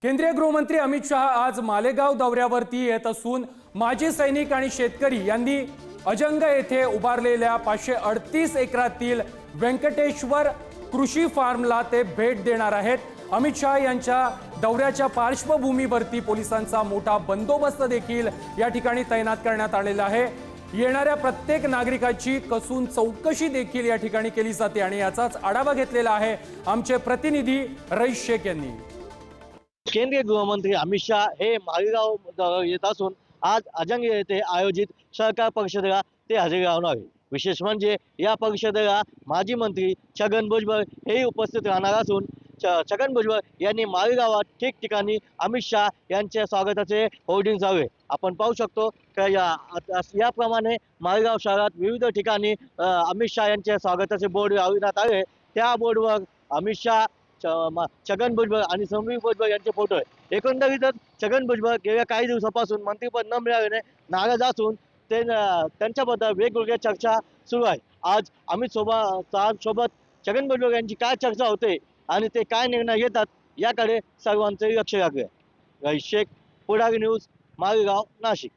केंद्रीय गृहमंत्री अमित शहा आज मालेगाव दौऱ्यावरती येत असून माजी सैनिक आणि शेतकरी यांनी अजंग येथे उभारलेल्या 538 एकरातील व्यंकटेश्वर कृषी फार्मला ते भेट देणार आहेत। अमित शहा यांच्या दौऱ्याच्या पार्श्वभूमीवरती पोलिसांचा मोठा बंदोबस्त देखील या ठिकाणी तैनात करण्यात आलेला आहे। येणाऱ्या प्रत्येक नागरिकाची कसून चौकशी देखील या ठिकाणी केली जाते आणि याचाच आढावा घेतलेला आहे आमचे प्रतिनिधी रईस शेख यांनी। केंद्रीय गृहमंत्री अमित शहा हे मालेगाव येत असून आज अजंग येथे आयोजित सहकार परिषदेला ते हजेरी लावणार आहे। विशेष म्हणजे या परिषदेला माजी मंत्री छगन भुजबळ हे उपस्थित राहणार असून छगन भुजबळ यांनी मालेगावात ठिकठिकाणी अमित शहा यांच्या स्वागताचे होर्डिंग लावले। आपण पाहू शकतो की याप्रमाणे मालेगाव शहरात विविध ठिकाणी अमित शहा यांच्या स्वागताचे बोर्ड लावण्यात आले। त्या बोर्डवर अमित शहा, छगन भुजबळ आणि समीर भुजबळ यांचे फोटो आहे। एकंदरीतच छगन भुजबळ गेल्या काही दिवसापासून मंत्रिपद न मिळाल्याने नाराज असून त्यांच्याबद्दल वेगवेगळ्या चर्चा सुरू आहे। आज अमित सोबत छगन भुजबळ यांची काय चर्चा होते आणि ते काय निर्णय घेतात याकडे सर्वांचे लक्ष लागले। रईस शेख, पुढारी न्यूज, मालेगाव, नाशिक।